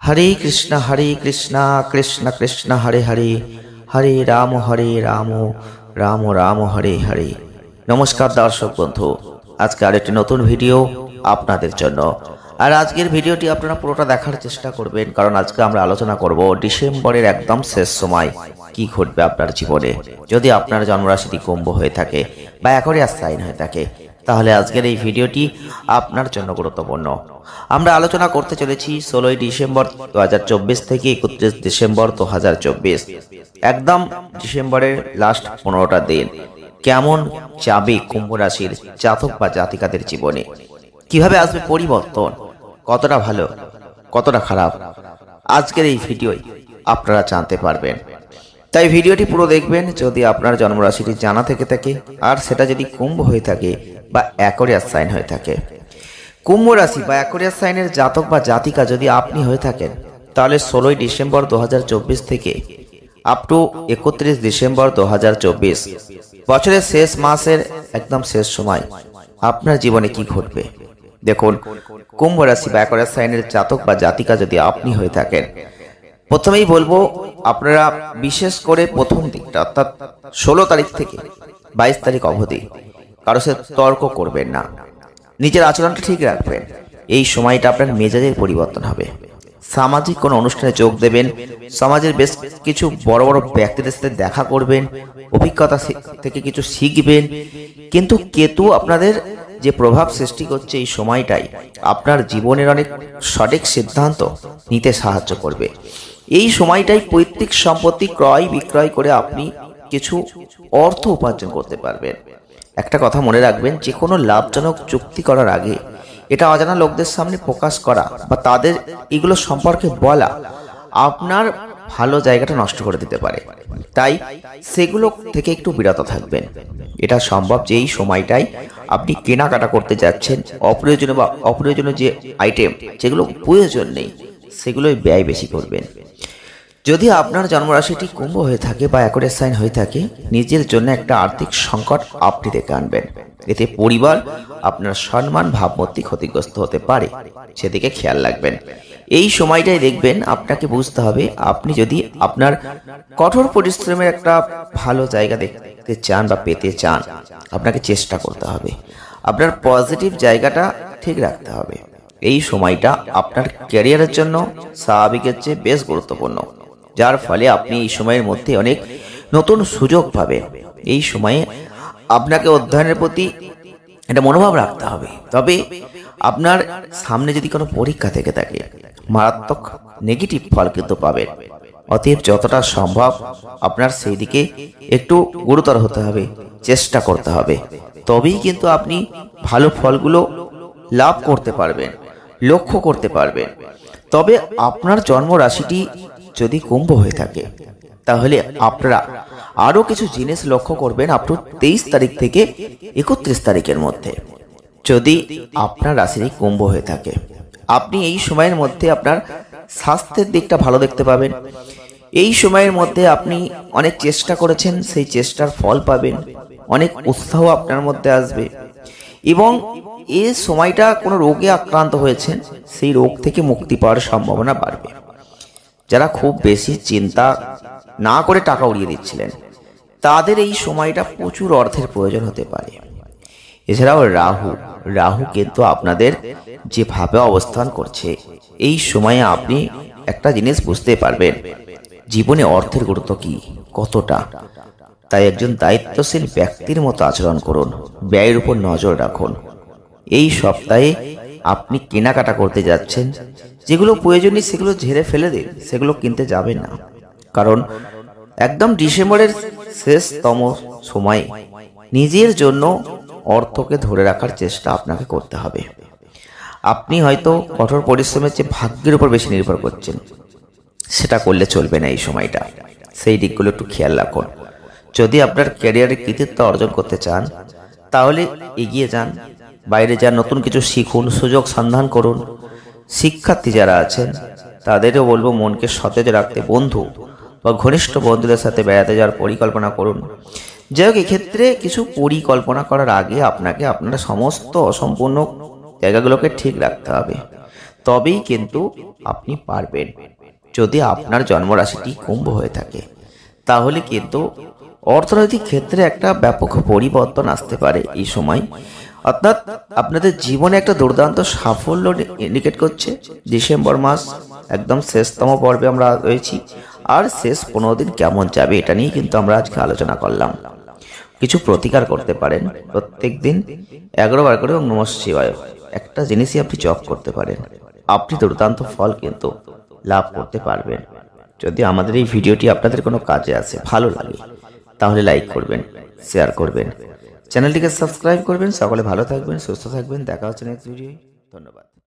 হরে কৃষ্ণ কৃষ্ণ কৃষ্ণ হরে হরে, হরে রাম রাম রাম হরে হরে। নমস্কার দর্শক বন্ধু, আজকে আরেকটি নতুন ভিডিও আপনাদের জন্য। আর আজকের ভিডিওটি আপনারা পুরোটা দেখার চেষ্টা করবেন, কারণ আজকে আমরা আলোচনা করব ডিসেম্বরের একদম শেষ সময় কি ঘটবে আপনার জীবনে। যদি আপনার জন্মরাশিটি কুম্ভ হয়ে থাকে বা অ্যাকোয়ারিয়াস সাইন হয়ে থাকে, তাহলে আজকের এই ভিডিওটি আপনার জন্য গুরুত্বপূর্ণ। আমরা আলোচনা করতে চলেছি 16 ডিসেম্বর 2024 থেকে 31 ডিসেম্বর 2024, একদম ডিসেম্বরের লাস্ট 15টা দিন কেমন যাবে কুম্ভ রাশির জাতক বা জাতিকাদের জীবনে, কিভাবে আসবে পরিবর্তন, কতটা ভালো কতটা খারাপ, আজকের এই ভিডিওয় আপনারা জানতে পারবেন। তাই ভিডিওটি পুরো দেখবেন যদি আপনার জন্মরাশিটি জানা থেকে থাকে, আর সেটা যদি কুম্ভ হয়ে থাকে বা অ্যাকোয়ারিয়াস সাইন হয়ে থাকে। কুম্ভ রাশি বা অ্যাকোয়ারিয়াস সাইনের জাতক বা জাতিকা যদি আপনি হয়ে থাকেন, তাহলে 16 ডিসেম্বর 2024 থেকে আপ টু 31 ডিসেম্বর 2024, বছরের শেষ মাসের একদম শেষ সময় আপনার জীবনে কি ঘটবে। দেখুন, কুম্ভ রাশি বা অ্যাকোয়ারিয়াস সাইনের জাতক বা জাতিকা যদি আপনি হয়ে থাকেন, প্রথমেই বলবো আপনারা বিশেষ করে প্রথম দিকটা অর্থাৎ 16 তারিখ থেকে 22 তারিখ অবধি কারো সাথে তর্ক করবেন না, নিজের আচরণটা ঠিক রাখবেন। এই সময়টা আপনার মেজাজের পরিবর্তন হবে, সামাজিক কোনো অনুষ্ঠানে যোগ দেবেন, সমাজের বেশ কিছু বড় বড় ব্যক্তিদের সাথে দেখা করবেন, অভিজ্ঞতা থেকে কিছু শিখবেন। কিন্তু কেতু আপনাদের যে প্রভাব সৃষ্টি করছে এই সময়টাই আপনার জীবনের অনেক সঠিক সিদ্ধান্ত নিতে সাহায্য করবে। এই সময়টাই পৈতৃক সম্পত্তি ক্রয় বিক্রয় করে আপনি কিছু অর্থ উপার্জন করতে পারবেন। একটা কথা মনে রাখবেন, যে কোনো লাভজনক চুক্তি করার আগে এটা অজানা লোকদের সামনে প্রকাশ করা বা তাদের এগুলো সম্পর্কে বলা আপনার ভালো জায়গাটা নষ্ট করে দিতে পারে। তাই সেগুলো থেকে একটু বিরত থাকবেন। এটা সম্ভব যে এই সময়টাই আপনি কেনাকাটা করতে যাচ্ছেন, অপ্রয়োজনীয় বা অপ্রয়োজনীয় যে আইটেম যেগুলো প্রয়োজন নেই সেগুলোই ব্যয় বেশি করবেন। যদি আপনার জন্মরাশিটি কুম্ভ হয়ে থাকে বা অ্যাকোয়ারিয়াস সাইন হয়ে থাকে, নিজের জন্য একটা আর্থিক সংকট আপনি ডেকে আনবেন। এতে পরিবার আপনার সম্মান ভাবমূর্তি ক্ষতিগ্রস্ত হতে পারে, সেদিকে খেয়াল রাখবেন। এই সময়টাই দেখবেন আপনাকে বুঝতে হবে, আপনি যদি আপনার কঠোর পরিশ্রমের একটা ভালো জায়গা দেখতে চান বা পেতে চান, আপনাকে চেষ্টা করতে হবে, আপনার পজিটিভ জায়গাটা ঠিক রাখতে হবে। এই সময়টা আপনার ক্যারিয়ারের জন্য স্বাভাবিকের চেয়ে বেশ গুরুত্বপূর্ণ, যার ফলে আপনি এই সময়ের মধ্যে অনেক নতুন সুযোগ পাবেন। এই সময়ে আপনাকে অধ্যয়নের প্রতি একটা মনোভাব রাখতে হবে। তবে আপনার সামনে যদি কোনো পরীক্ষা থেকে থাকে, মারাত্মক নেগেটিভ ফল কিন্তু পাবেন। অতএব যতটা সম্ভব আপনার সেই দিকে একটু গুরুতর হতে হবে, চেষ্টা করতে হবে, তবেই কিন্তু আপনি ভালো ফলগুলো লাভ করতে পারবেন, লক্ষ্য করতে পারবেন। তবে আপনার জন্ম রাশিটি যদি কুম্ভ হয়ে থাকে, তাহলে আপনারা আরো কিছু জিনিস লক্ষ্য করবেন আপ টু 23 তারিখ থেকে 31 তারিখের মধ্যে। যদি আপনার রাশি কুম্ভ হয়ে থাকে, আপনি এই সময়ের মধ্যে আপনার স্বাস্থ্যের দিকটা ভালো দেখতে পাবেন। এই সময়ের মধ্যে আপনি অনেক চেষ্টা করেছেন, সেই চেষ্টার ফল পাবেন, অনেক উৎসাহ আপনার মধ্যে আসবে। এবং এই সময়টা কোনো রোগে আক্রান্ত হয়েছেন, সেই রোগ থেকে মুক্তি পাওয়ার সম্ভাবনা বাড়বে। যারা খুব বেশি চিন্তা না করে টাকা উড়িয়ে দিচ্ছিলেন, তাদের এই সময়টা প্রচুর অর্থের প্রয়োজন হতে পারে। এছাড়াও রাহু কিন্তু আপনাদের যেভাবে অবস্থান করছে, এই সময়ে আপনি একটা জিনিস বুঝতে পারবেন, জীবনে অর্থের গুরুত্ব কি, কতটা। তাই একজন দায়িত্বশীল ব্যক্তির মতো আচরণ করুন, ব্যয়ের উপর নজর রাখুন। এই সপ্তাহে আপনি কেনাকাটা করতে যাচ্ছেন, যেগুলো প্রয়োজনীয় সেগুলো ঝেড়ে ফেলে দিন, সেগুলো কিনতে যাবেন না। কারণ একদম ডিসেম্বরের শেষতম সময়ে নিজের জন্য অর্থকে ধরে রাখার চেষ্টা আপনাকে করতে হবে। আপনি হয়তো কঠোর পরিশ্রমের চেয়ে ভাগ্যের উপর বেশি নির্ভর করছেন, সেটা করলে চলবে না। এই সময়টা সেই দিকগুলো একটু খেয়াল রাখুন। যদি আপনার ক্যারিয়ারে কৃতিত্ব অর্জন করতে চান, তাহলে এগিয়ে যান, বাইরে যান, নতুন কিছু শিখুন, সুযোগ সন্ধান করুন। শিক্ষার্থী যারা আছেন তাদেরও বলবো মনকে সতেজ রাখতে বন্ধু বা ঘনিষ্ঠ বন্ধুদের সাথে বেড়াতে যাওয়ার পরিকল্পনা করুন। যাই হোক, এক্ষেত্রে কিছু পরিকল্পনা করার আগে আপনাকে আপনার সমস্ত অসম্পূর্ণ জায়গাগুলোকে ঠিক রাখতে হবে। তবেই কিন্তু আপনি পারবেন। যদি আপনার জন্মরাশিটি কুম্ভ হয়ে থাকে তাহলে কিন্তু অর্থনৈতিক ক্ষেত্রে একটা ব্যাপক পরিবর্তন আসতে পারে এই সময়। অর্থাৎ আপনাদের জীবনে একটা দুর্দান্ত সাফল্য ইন্ডিকেট করছে। ডিসেম্বর মাস একদম শেষতম পর্বে আমরা রয়েছি, আর শেষ 15 দিন কেমন যাবে এটা নিয়ে কিন্তু আমরা আজকে আলোচনা করলাম। কিছু প্রতিকার করতে পারেন প্রত্যেক দিন 11 বার করে ওম নমঃ শিবায় একটা জিনিসই আপনি জপ করতে পারেন, আপনি দুর্দান্ত ফল কিন্তু লাভ করতে পারবেন। যদি আমাদের এই ভিডিওটি আপনাদের কোনো কাজে আসে, ভালো লাগে, তাহলে লাইক করবেন, শেয়ার করবেন, চ্যানেলটিকে সাবস্ক্রাইব করবেন। সকলে ভালো থাকবেন, সুস্থ থাকবেন। দেখা হচ্ছে নেক্সট ভিডিও। ধন্যবাদ।